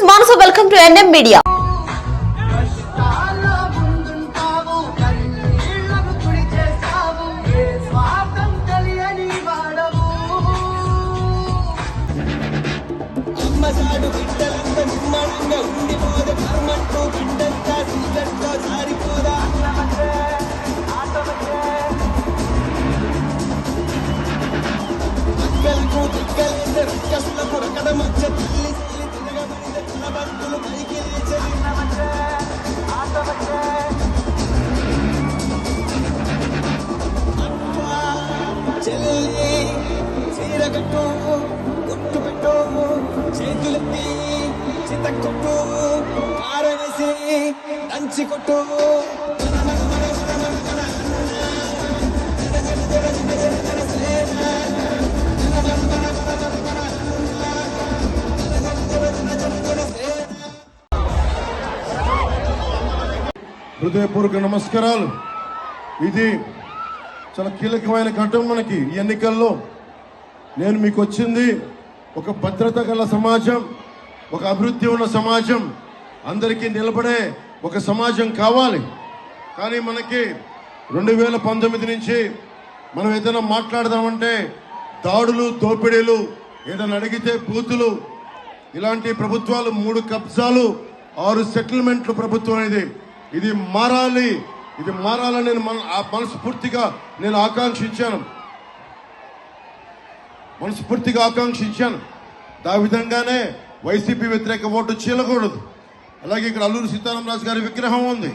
is Manasa. Welcome to NM Media. హృదయపూర్వక నమస్కారాలు. ఇది చాలా కీలకమైన ఘట్టం మనకి ఈ ఎన్నికల్లో. నేను మీకు వచ్చింది ఒక భద్రత గల సమాజం, ఒక అభివృద్ధి ఉన్న సమాజం, అందరికీ నిలబడే ఒక సమాజం కావాలి. కానీ మనకి 2019 నుంచి మనం ఏదైనా మాట్లాడదామంటే దాడులు, దోపిడీలు, ఏదైనా అడిగితే బూతులు, ఇలాంటి ప్రభుత్వాలు, 3 కబ్జాలు, 6 సెటిల్మెంట్లు ప్రభుత్వం అనేది. ఇది మారాలి, ఇది మారాలని మనస్ఫూర్తిగా నేను ఆకాంక్షించాను. ఆ విధంగానే వైసీపీ వ్యతిరేక ఓటు చీలకూడదు. అలాగే ఇక్కడ అల్లూరి సీతారామరాజు గారి విగ్రహం ఉంది.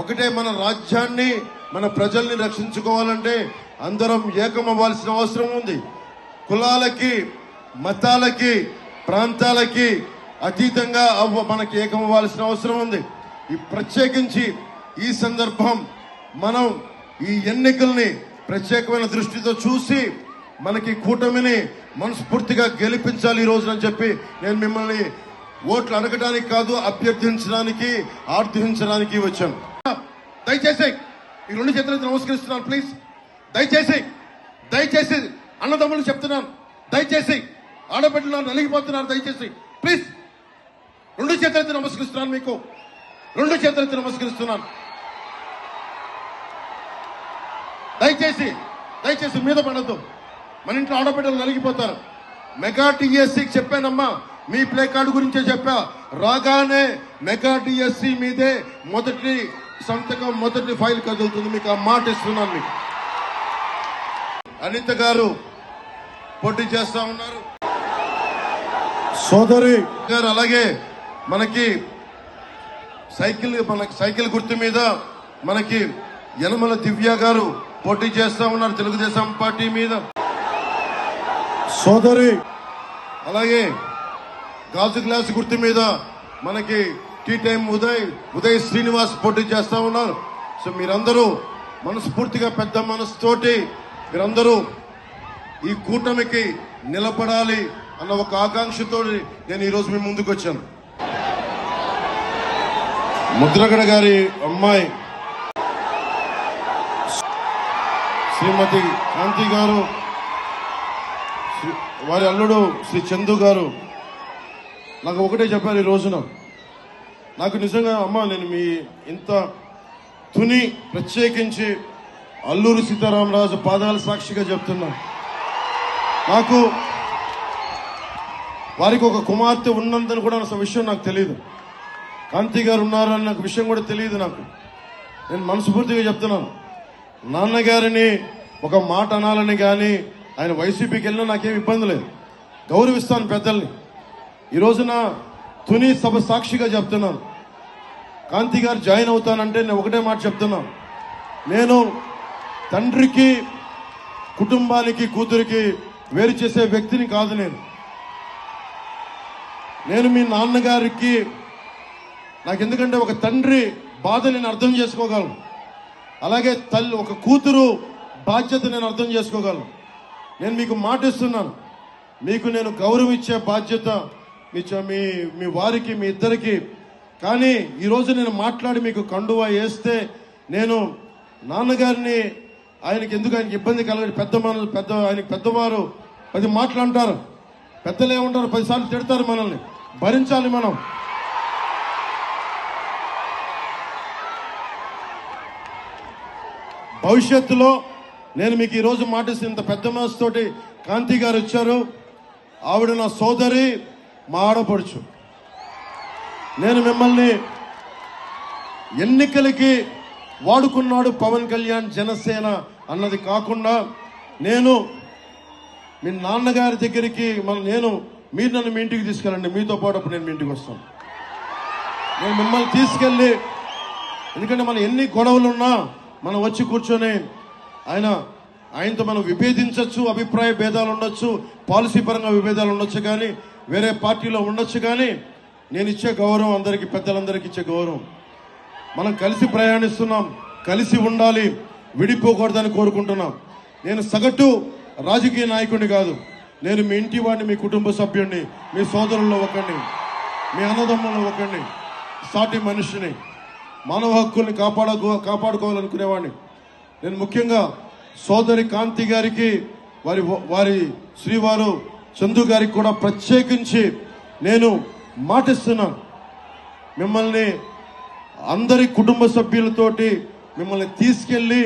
ఒకటే, మన రాజ్యాన్ని, మన ప్రజల్ని రక్షించుకోవాలంటే అందరం ఏకమవ్వాల్సిన అవసరం ఉంది. కులాలకి, మతాలకి, ప్రాంతాలకి అతీతంగా మనకి ఏకమవ్వాల్సిన అవసరం ఉంది. ఈ ప్రత్యేకించి ఈ సందర్భం మనం ఈ ఎన్నికల్ని ప్రత్యేకమైన దృష్టితో చూసి మనకి కూటమిని మనస్ఫూర్తిగా గెలిపించాలి ఈ రోజునని చెప్పి నేను మిమ్మల్ని ఓట్లు అడగడానికి కాదు, అభ్యర్థించడానికి, ఆర్థించడానికి వచ్చాను. దయచేసి ఈ 2 చేతులతో నమస్కరిస్తున్నాను. ప్లీజ్ దయచేసి అన్నదమ్ములు చెప్తున్నాను, దయచేసి ఆడబిడ్డలు నలిగిపోతున్నారు, దయచేసి ప్లీజ్ 2 చేతులతో నమస్కరిస్తున్నాను. మీకు 2 చేతులతో నమస్కరిస్తున్నాను. దయచేసి మీద పడద్దు. మన ఇంట్లో ఆడబిడ్డలు నలిగిపోతారు. మెగా టీఎస్సీకి చెప్పానమ్మా, మీ ప్లే కార్డు గురించే చెప్పా. రాగానే మెగా టీఎస్సీ మీదే మొదటి సంతకం, మొదటి ఫైల్ కదులుతుంది. మీకు ఆ మాట ఇస్తున్నాను. మీకు అనిత గారు పోటీ చేస్తా ఉన్నారు, సోదరి గారు. అలాగే మనకి సైకిల్ గుర్తు మీద మనకి యనమల దివ్య గారు పోటీ చేస్తా ఉన్నారు, తెలుగుదేశం పార్టీ మీద, సోదరి. అలాగే గాజు గ్లాస్ గుర్తు మీద మనకి టీ టైం ఉదయ్ శ్రీనివాస్ పోటీ చేస్తా ఉన్నారు. సో మీరందరూ మనస్ఫూర్తిగా పెద్ద మనసుతోటి మీరందరూ ఈ కూటమికి నిలబడాలి అన్న ఒక ఆకాంక్షతో నేను ఈరోజు మీ ముందుకు వచ్చాను. ముద్రగడ గారి అమ్మాయి శ్రీమతి కాంతి గారు, వారి అల్లుడు శ్రీ చందు గారు నాకు ఒకటే చెప్పారు ఈ రోజున. నాకు నిజంగా అమ్మ, నేను మీ ఇంత తుని ప్రత్యేకించి అల్లూరి సీతారామరాజు పాదాల సాక్షిగా చెప్తున్నా, నాకు వారికి ఒక కుమార్తె ఉన్నందని కూడా అసలు విషయం నాకు తెలియదు. కాంతి గారు ఉన్నారని నాకు విషయం కూడా తెలియదు. నాకు నేను మనస్ఫూర్తిగా చెప్తున్నాను, నాన్నగారిని ఒక మాట అనాలని కానీ ఆయన వైసీపీకి వెళ్ళినా నాకేం ఇబ్బంది లేదు, గౌరవిస్తాను పెద్దల్ని. ఈ రోజున తుని సభ సాక్షిగా చెప్తున్నాను, కాంతి గారు జాయిన్ అవుతానంటే నేను ఒకటే మాట చెప్తున్నాను, నేను తండ్రికి, కుటుంబానికి, కూతురికి వేరు చేసే వ్యక్తిని కాదు. నేను మీ నాన్నగారికి, నాకు ఎందుకంటే ఒక తండ్రి బాధ నేను అర్థం చేసుకోగలను, అలాగే ఒక కూతురు బాధ్యత నేను అర్థం చేసుకోగలను. నేను మీకు మాట ఇస్తున్నాను, మీకు నేను గౌరవం ఇచ్చే బాధ్యత మీ వారికి, మీ ఇద్దరికి. కానీ ఈరోజు నేను మాట్లాడి మీకు కండువా వేస్తే నేను నాన్నగారిని ఆయనకి ఇబ్బంది కలగదు. ఆయనకి పెద్దవారు 10 మాటలు అంటారు, పెద్దలు ఏమంటారు 10 సార్లు తిడతారు మనల్ని. భరించాలి మనం. భవిష్యత్తులో నేను మీకు ఈరోజు మాటిస్తే ఇంత పెద్ద మనసుతోటి కాంతి గారు వచ్చారు. ఆవిడ నా సోదరి, మా ఆడపడుచు. నేను మిమ్మల్ని ఎన్నికలకి వాడుకున్నాడు పవన్ కళ్యాణ్ జనసేన అన్నది కాకుండా, నేను మీ నాన్నగారి దగ్గరికి మీరు నన్ను మీ ఇంటికి తీసుకెళ్ళండి, మీతో పాటు అప్పుడు నేను మీ ఇంటికి వస్తాను. నేను మిమ్మల్ని తీసుకెళ్ళి, ఎందుకంటే మన ఎన్ని గొడవలున్నా మనం వచ్చి కూర్చొని ఆయనతో మనం విభేదించవచ్చు, అభిప్రాయ భేదాలు ఉండొచ్చు, పాలసీ పరంగా విభేదాలు ఉండొచ్చు, కానీ వేరే పార్టీలో ఉండొచ్చు. కానీ నేను ఇచ్చే గౌరవం అందరికీ, పెద్దలందరికీ ఇచ్చే గౌరవం. మనం కలిసి ప్రయాణిస్తున్నాం, కలిసి ఉండాలి, విడిపోకూడదని కోరుకుంటున్నాం. నేను సగటు రాజకీయ నాయకుడిని కాదు, నేను మీ ఇంటి వాడిని, మీ కుటుంబ సభ్యుడిని, మీ సోదరుల్లో ఒకరిని, మీ అన్నదమ్ముల్లో ఒకరిని, సాటి మనిషిని, మానవ హక్కుల్ని కాపాడుకోవాలనుకునేవాడిని. నేను ముఖ్యంగా సోదరి కాంతి గారికి, వారి శ్రీవారు చందు గారికి కూడా ప్రత్యేకించి నేను మాటిస్తున్నాను, మిమ్మల్ని అందరి కుటుంబ సభ్యులతోటి మిమ్మల్ని తీసుకెళ్లి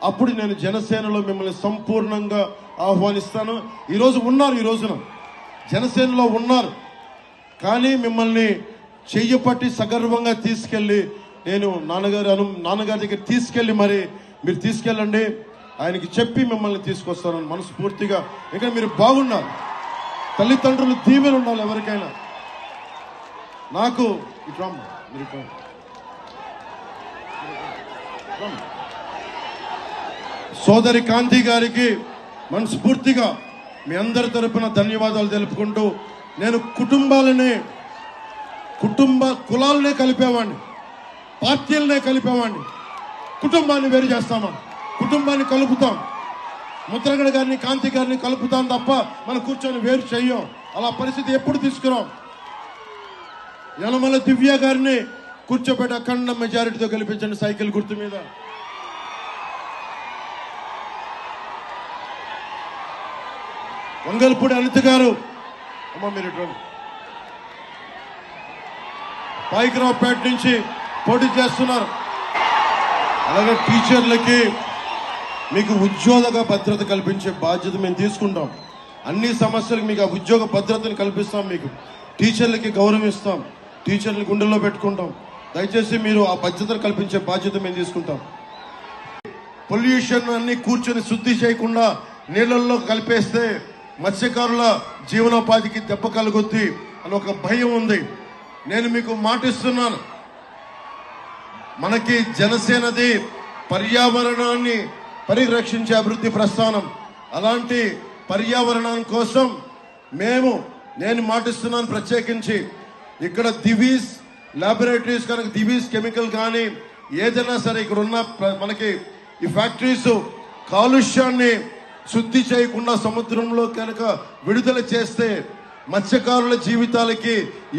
అప్పుడు నేను జనసేనలో మిమ్మల్ని సంపూర్ణంగా ఆహ్వానిస్తాను. ఈ రోజున జనసేనలో ఉన్నారు, కానీ మిమ్మల్ని చెయ్యపట్టి సగర్వంగా తీసుకెళ్లి నేను నాన్నగారి దగ్గర తీసుకెళ్లి మరి మీరు తీసుకెళ్ళండి, ఆయనకి చెప్పి మిమ్మల్ని తీసుకొస్తానని మనస్ఫూర్తిగా. ఇంకా మీరు బాగున్నారు, తల్లిదండ్రులు దీవెన ఉండాలి ఎవరికైనా. నాకు సోదరి కాంతి గారికి మనస్ఫూర్తిగా మీ అందరి తరపున ధన్యవాదాలు తెలుపుకుంటూ, నేను కులాలనే కలిపేవాడిని, పార్టీలనే కలిపేవాడిని. కుటుంబాన్ని వేరు చేస్తామా? కుటుంబాన్ని కలుపుతాం. ముద్రగడ గారిని, కాంతి గారిని కలుపుతాం తప్ప మనం కూర్చొని వేరు చెయ్యం. అలా పరిస్థితి ఎప్పుడు తీసుకురాం. యనమల దివ్య గారిని కూర్చోబెట్టి అఖండ మెజారిటీతో గెలిపించండి సైకిల్ గుర్తు మీద. వంగల్పూడి అనిత గారు, అమ్మ మీరు పాయికరావుపేట నుంచి పోటీ చేస్తున్నారు. అలాగే టీచర్లకి మీకు ఉద్యోగ భద్రత కల్పించే బాధ్యత మేము తీసుకుంటాం. అన్ని సమస్యలకు మీకు ఆ ఉద్యోగ భద్రతను కల్పిస్తాం. మీకు టీచర్లకి గౌరవం ఇస్తాం, టీచర్లు గుండెల్లో పెట్టుకుంటాం. దయచేసి మీరు ఆ బాధ్యతను కల్పించే బాధ్యత మేము తీసుకుంటాం. పొల్యూషన్ అన్ని కూర్చొని శుద్ధి చేయకుండా నీళ్ళల్లో కలిపేస్తే మత్స్యకారుల జీవనోపాధికి దెబ్బ కలుగుద్ది అని ఒక భయం ఉంది. నేను మీకు మాటిస్తున్నాను, మనకి జనసేనది పర్యావరణాన్ని పరిరక్షించే అభివృద్ధి ప్రస్థానం. అలాంటి పర్యావరణం కోసం నేను మాటిస్తున్నాను. ప్రత్యేకించి ఇక్కడ దివీస్ ల్యాబొరేటరీస్ కనుక దివీస్ కెమికల్ కానీ ఏదైనా సరే ఇక్కడ ఉన్న మనకి ఈ ఫ్యాక్టరీస్ కాలుష్యాన్ని శుద్ధి చేయకుండా సముద్రంలో కనుక విడుదల చేస్తే మత్స్యకారుల జీవితాలకి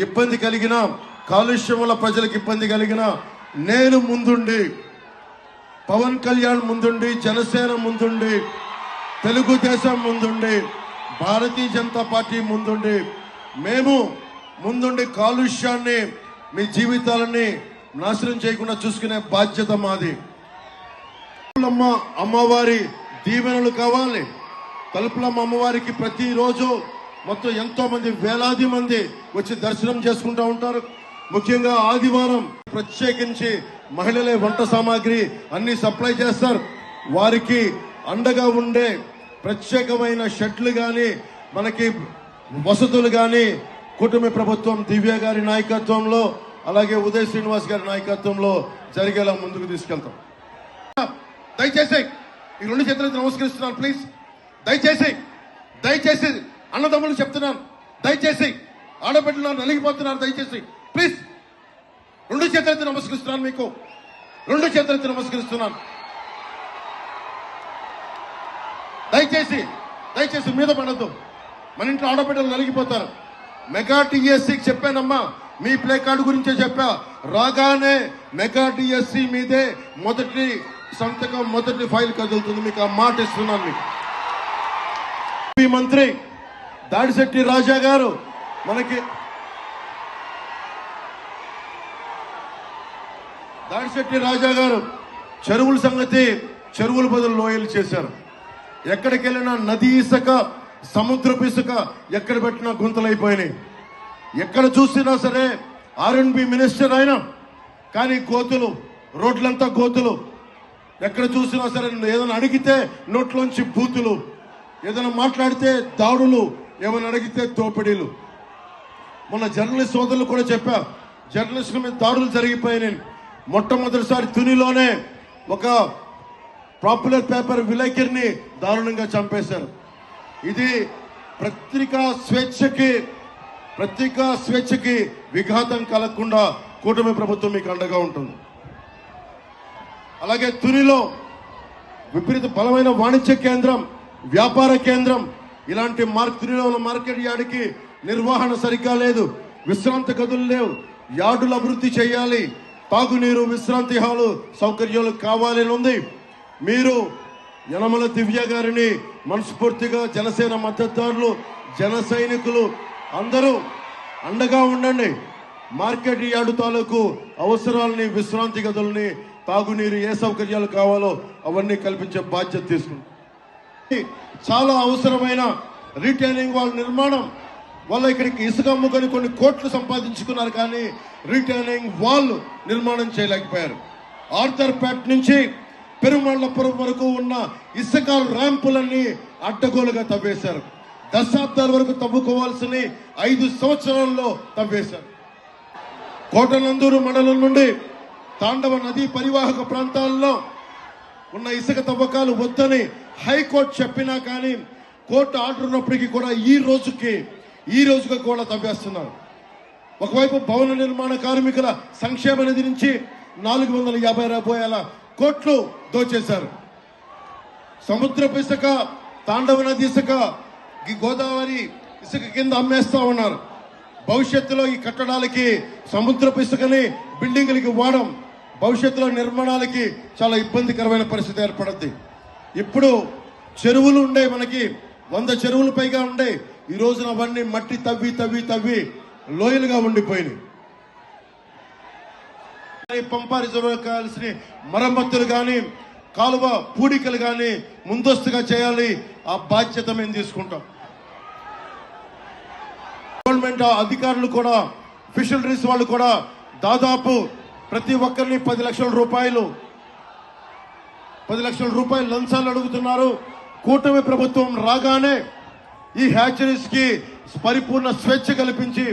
ఇబ్బంది కలిగిన, కాలుష్యం వల్ల ప్రజలకు ఇబ్బంది కలిగిన, నేను ముందుండి, పవన్ కళ్యాణ్ ముందుండి, జనసేన ముందుండి, తెలుగుదేశం ముందుండి, భారతీయ జనతా పార్టీ ముందుండి, మేము ముందుండి కాలుష్యాన్ని, మీ జీవితాలని నాశనం చేయకుండా చూసుకునే బాధ్యత మాది. అమ్మవారి దీవెనలు కావాలి. తలుపులమ్మ అమ్మవారికి ప్రతిరోజు మొత్తం ఎంతో మంది, వేలాది మంది వచ్చి దర్శనం చేసుకుంటూ ఉంటారు. ముఖ్యంగా ఆదివారం ప్రత్యేకించి మహిళలే వంట సామాగ్రి అన్ని సప్లై చేస్తారు. వారికి అండగా ఉండే ప్రత్యేకమైన షెడ్లు కానీ, మనకి వసతులు కానీ కూటమి ప్రభుత్వం దివ్య గారి నాయకత్వంలో, అలాగే ఉదయ్ శ్రీనివాస్ గారి నాయకత్వంలో జరిగేలా ముందుకు తీసుకెళ్తాం. దయచేసి ఈ రెండు చేతులతో నమస్కరిస్తున్నాను. ప్లీజ్ దయచేసి అన్నదమ్ములు చెప్తున్నాను, దయచేసి ఆడబిడ్డలు నలిగిపోతున్నారు, దయచేసి ప్లీజ్ రెండు చేతులతో నమస్కరిస్తున్నాను. మీకు రెండు చేతులతో నమస్కరిస్తున్నాను. దయచేసి మీద పడద్దు. మన ఇంట్లో ఆడబిడ్డలు నలిగిపోతారు. మెగా టీఎస్సీకి చెప్పానమ్మా, మీ ప్లే కార్డు గురించే చెప్పా. రాగానే మెగా టీఎస్సీ మీదే మొదటి సంతకం, మొదటి ఫైల్ కదులుతుంది. మీకు ఆ మాట ఇస్తున్నాను. మీకు మంత్రి దాడిశెట్టి రాజా గారు మనకి దాడిశెట్టి రాజా గారు చెరువుల సంగతి చెరువుల బదులు లోయలు చేశారు. ఎక్కడికి వెళ్ళినా నది ఇసుక, సముద్రపు ఇసుక ఎక్కడ పెట్టినా గుంతలైపోయినాయి. ఎక్కడ చూసినా సరే R&B మినిస్టర్ అయినా కానీ గోతులు, రోడ్లంతా గోతులు. ఎక్కడ చూసినా సరే ఏదైనా అడిగితే నోట్లోంచి బూతులు, ఏదైనా మాట్లాడితే దాడులు, ఏమైనా అడిగితే దోపిడీలు. మొన్న జర్నలిస్ట్ సోదరులు కూడా చెప్పా, జర్నలిస్టుల మీద దాడులు జరిగిపోయినాయి. మొట్టమొదటిసారి తునిలోనే ఒక పాపులర్ పేపర్ విలేకరిని దారుణంగా చంపేశారు. ఇది పత్రికా స్వేచ్ఛకి విఘాతం కలగకుండా కూటమి ప్రభుత్వం మీకు అండగా ఉంటుంది. అలాగే తునిలో విపరీత బలమైన వాణిజ్య కేంద్రం, వ్యాపార కేంద్రం, ఇలాంటి తునిలో ఉన్న మార్కెట్ యార్డుకి నిర్వహణ సరిగ్గా లేదు, విశ్రాంతి గదులు లేవు. యార్డులు అభివృద్ధి చేయాలి, తాగునీరు, విశ్రాంతి హాలు సౌకర్యాలు కావాలని ఉంది. మీరు యనమల దివ్య గారిని మనస్ఫూర్తిగా జనసేన మద్దతుదారులు, జన సైనికులు అందరూ అండగా ఉండండి. మార్కెట్ యార్డు తాలూకు అవసరాలని, విశ్రాంతి గదులని, తాగునీరు, ఏ సౌకర్యాలు కావాలో అవన్నీ కల్పించే బాధ్యత తీసుకుంది. చాలా అవసరమైన రీటైలింగ్ వాల్ నిర్మాణం వల్ల ఇక్కడికి ఇసుక అమ్ముకొని కొన్ని కోట్లు సంపాదించుకున్నారు, కానీ రీటైలింగ్ వాల్ నిర్మాణం చేయలేకపోయారు. ఆర్థర్పేట్ నుంచి పెరుమళ్ళపురం వరకు ఉన్న ఇసుక ర్యాంపులన్నీ అడ్డగోలుగా తవ్వేశారు. దశాబ్దాల వరకు తవ్వుకోవాల్సిన 5 సంవత్సరాల్లో తవ్వేశారు. కోటనందూరు మండలం నుండి తాండవ నదీ పరివాహక ప్రాంతాల్లో ఉన్న ఇసుక తవ్వకాలు వద్దని హైకోర్టు చెప్పినా కానీ కోర్టు ఆర్డర్ ఉన్నప్పటికీ కూడా ఈ రోజుగా కూడా తవ్వేస్తున్నారు. ఒకవైపు భవన నిర్మాణ కార్మికుల సంక్షేమ నిధి నుంచి 450 కోట్లు దోచేశారు. సముద్రపు ఇసుక, తాండవ నది ఇసుక, గోదావరి ఇసుక కింద అమ్మేస్తా ఉన్నారు. భవిష్యత్తులో ఈ కట్టడాలకి సముద్రపు ఇసుకని బిల్డింగులకి వాడడం భవిష్యత్తులో నిర్మాణాలకి చాలా ఇబ్బందికరమైన పరిస్థితి ఏర్పడుద్ది. ఇప్పుడు చెరువులు ఉండే, మనకి 100 చెరువులు పైగా ఉండే, ఈ రోజున అవన్నీ మట్టి తవ్వి లోయలుగా ఉండిపోయినాయి. పంపా రిజర్వ్ కావాల్సిన మరమ్మతులు కానీ, కాలువ పూడికలు కానీ ముందస్తుగా చేయాలి. ఆ బాధ్యత మేము తీసుకుంటాం. గవర్నమెంట్ అధికారులు కూడా, ఫిషరీస్ వాళ్ళు కూడా దాదాపు ప్రతి ఒక్కరిని 10 లక్షల రూపాయలు లంచాలు అడుగుతున్నారు. కూటమి ప్రభుత్వం రాగానే ఈ హ్యాచరీస్ కి పరిపూర్ణ స్వేచ్ఛ కల్పించి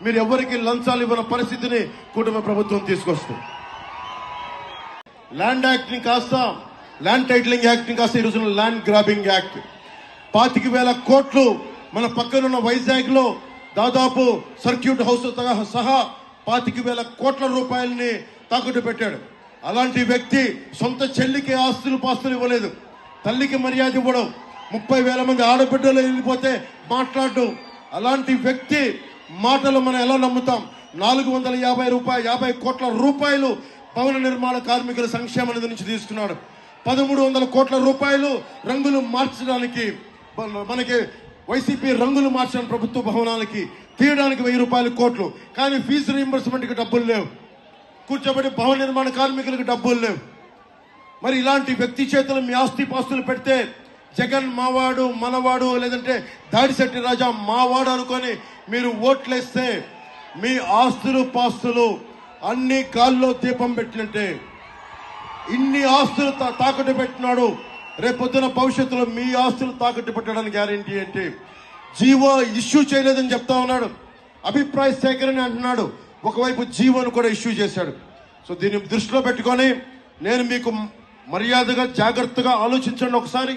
మీరు ఎవరికి లంచాలు ఇవ్వని పరిస్థితిని కూటమి ప్రభుత్వం తీసుకొస్తుంది. ల్యాండ్ యాక్ట్ ని కాస్త, ల్యాండ్ టైటిలింగ్ యాక్ట్ ని కాస్త ఈ రోజున ల్యాండ్ గ్రాబింగ్ యాక్ట్. 25,000 కోట్లు మన పక్కనున్న వైజాగ్ లో దాదాపు సర్క్యూట్ హౌస్ సహా 25,000 కోట్ల రూపాయలని తాకట్టు పెట్టాడు. అలాంటి వ్యక్తి సొంత చెల్లికి పాస్తులు ఇవ్వలేదు, తల్లికి మర్యాద ఇవ్వడం, 30,000 మంది ఆడబిడ్డలు వెళ్ళిపోతే మాట్లాడడం. అలాంటి వ్యక్తి మాటలు మనం ఎలా నమ్ముతాం? 450 కోట్ల రూపాయలు భవన నిర్మాణ కార్మికుల సంక్షేమ నిధి నుంచి తీసుకున్నాడు. 1300 కోట్ల రూపాయలు రంగులు మార్చడానికి, మనకి వైసీపీ రంగులు మార్చిన ప్రభుత్వ భవనాలకి తీయడానికి 1000 కోట్లు, కానీ ఫీజు రీయింబర్స్మెంట్ కి డబ్బులు లేవు. కూర్చోబెట్టి భవన నిర్మాణ కార్మికులకు డబ్బులు లేవు. మరి ఇలాంటి వ్యక్తి చేతులు మీ ఆస్తి పాస్తులు పెడితే జగన్ మావాడు, మనవాడు, లేదంటే దాడిశెట్టి రాజా మావాడు అనుకొని మీరు ఓట్లేస్తే మీ ఆస్తులు పాస్తులు అన్ని గాల్లో దీపం పెట్టినట్టే. ఇన్ని ఆస్తులు తాకట్టు పెట్టినాడు, రేపొద్దున భవిష్యత్తులో మీ ఆస్తులు తాకట్టు పెట్టడానికి గ్యారెంటీ ఏంటి? జీవో ఇష్యూ చేయలేదని చెప్తా ఉన్నాడు, అభిప్రాయ సేకరణ అంటున్నాడు, ఒకవైపు జీవోను కూడా ఇష్యూ చేశాడు. సో దీన్ని దృష్టిలో పెట్టుకొని నేను మీకు మర్యాదగా, జాగ్రత్తగా ఆలోచించండి ఒకసారి.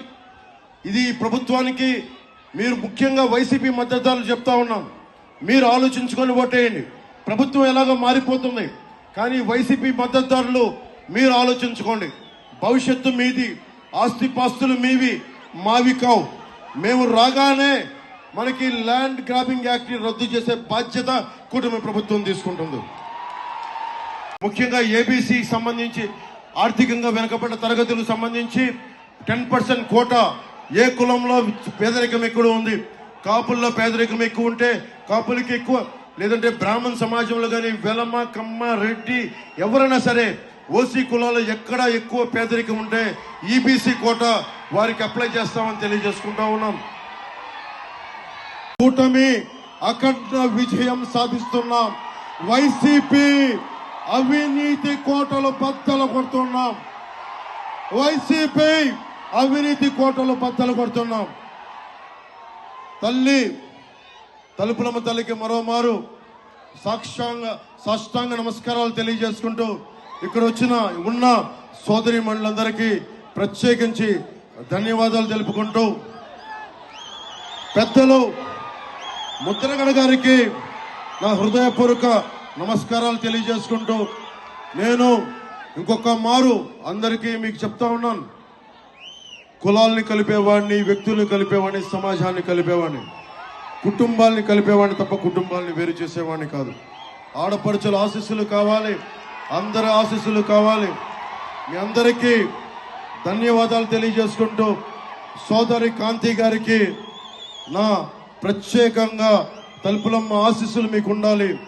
ఇది ప్రభుత్వానికి, మీరు ముఖ్యంగా వైసీపీ మద్దతుదారులు చెప్తా ఉన్నాం, మీరు ఆలోచించుకొని ఓటేయండి. ప్రభుత్వం ఎలాగో మారిపోతుంది, కానీ వైసీపీ మద్దతుదారులు మీరు ఆలోచించుకోండి. భవిష్యత్తు మీది, ఆస్తి పాస్తులు మీవి, మావి కావు. మేము రాగానే మనకి ల్యాండ్ గ్రాబింగ్ యాక్ట్ ని రద్దు చేసే బాధ్యత కూటమి ప్రభుత్వం తీసుకుంటుంది. ముఖ్యంగా ఏబీసీ సంబంధించి, ఆర్థికంగా వెనుకబడ్డ తరగతులకు సంబంధించి 10% కోటా. ఏ కులంలో పేదరికం ఎక్కువ ఉంది? కాపుల్లో పేదరికం ఎక్కువ ఉంటే కాపులకి ఎక్కువ, లేదంటే బ్రాహ్మణ సమాజంలో కానీ వెలమ, కమ్మ, రెడ్డి ఎవరైనా సరే ఓసీ కులాలు ఎక్కడ ఎక్కువ పేదరికం ఉంటే ఈబీసీ కోట వారికి అప్లై చేస్తామని తెలియజేసుకుంటా ఉన్నాం. కూటమి అఖండ విజయం సాధిస్తున్నాం. వైసీపీ అవినీతి కోటలు బద్దలు కొడుతున్నాం. వైసీపీ అవినీతి కోటలు బద్దలు కొడుతున్నాం. తల్లి తలుపులమ్మ తల్లికి మరోమారు సాష్టాంగ నమస్కారాలు తెలియజేసుకుంటూ ఇక్కడ ఉన్న సోదరి మండలందరికీ ప్రత్యేకించి ధన్యవాదాలు తెలుపుకుంటూ పెద్దలు ముద్రగడ గారికి నా హృదయపూర్వక నమస్కారాలు తెలియజేసుకుంటూ నేను ఇంకొక మారు అందరికీ మీకు చెప్తా ఉన్నాను. కులాల్ని కలిపేవాడిని, వ్యక్తుల్ని కలిపేవాడిని, సమాజాన్ని కలిపేవాడిని, కుటుంబాల్ని కలిపేవాడిని తప్ప కుటుంబాల్ని వేరు చేసేవాడిని కాదు. ఆడపడుచుల ఆశీస్సులు కావాలి, అందరి ఆశీస్సులు కావాలి. మీ అందరికీ ధన్యవాదాలు తెలియజేసుకుంటూ సోదరి కాంతి గారికి నా ప్రత్యేకంగా తలుపులమ్మ ఆశీస్సులు మీకు ఉండాలి.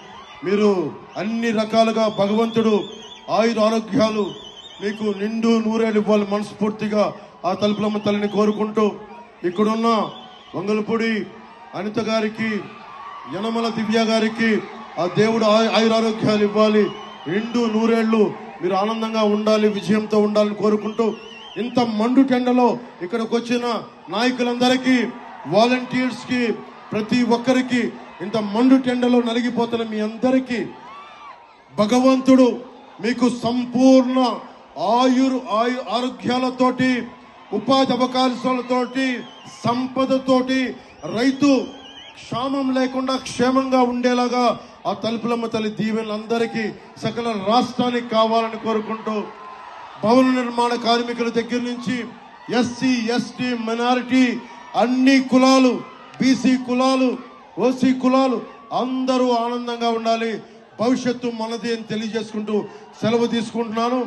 మీరు అన్ని రకాలుగా భగవంతుడు ఆయుర ఆరోగ్యాలు మీకు నిండు నూరేళ్ళు ఇవ్వాలి మనస్ఫూర్తిగా ఆ తలుపులమ్మ తల్లిని కోరుకుంటూ ఇక్కడున్న వంగలపూడి అనిత గారికి, యనమల దివ్య గారికి ఆ దేవుడు ఆయురారోగ్యాలు ఇవ్వాలి. నిండు నూరేళ్లు మీరు ఆనందంగా ఉండాలి, విజయంతో ఉండాలని కోరుకుంటూ ఇంత మండు టెండలో ఇక్కడికి వచ్చిన నాయకులందరికీ, వాలంటీర్స్ కి, ప్రతి ఒక్కరికి ఇంత మండు టెండలో నలిగిపోతున్న మీ అందరికీ భగవంతుడు మీకు సంపూర్ణ ఆరోగ్యాలతోటి, ఉపాధి అవకాశాలతోటి, సంపదతోటి, రైతు క్షామం లేకుండా క్షేమంగా ఉండేలాగా ఆ తలుపులమ్మ తల్లి దీవెనలందరికీ సకల రాష్ట్రానికి కావాలని కోరుకుంటూ భవన నిర్మాణ కార్మికుల దగ్గర నుంచి ఎస్సీ, ఎస్టీ, మైనారిటీ, అన్ని కులాలు, బీసీ కులాలు, ఓసీ కులాలు అందరూ ఆనందంగా ఉండాలి. భవిష్యత్తు మనది అని తెలియజేసుకుంటూ సెలవు తీసుకుంటున్నాను.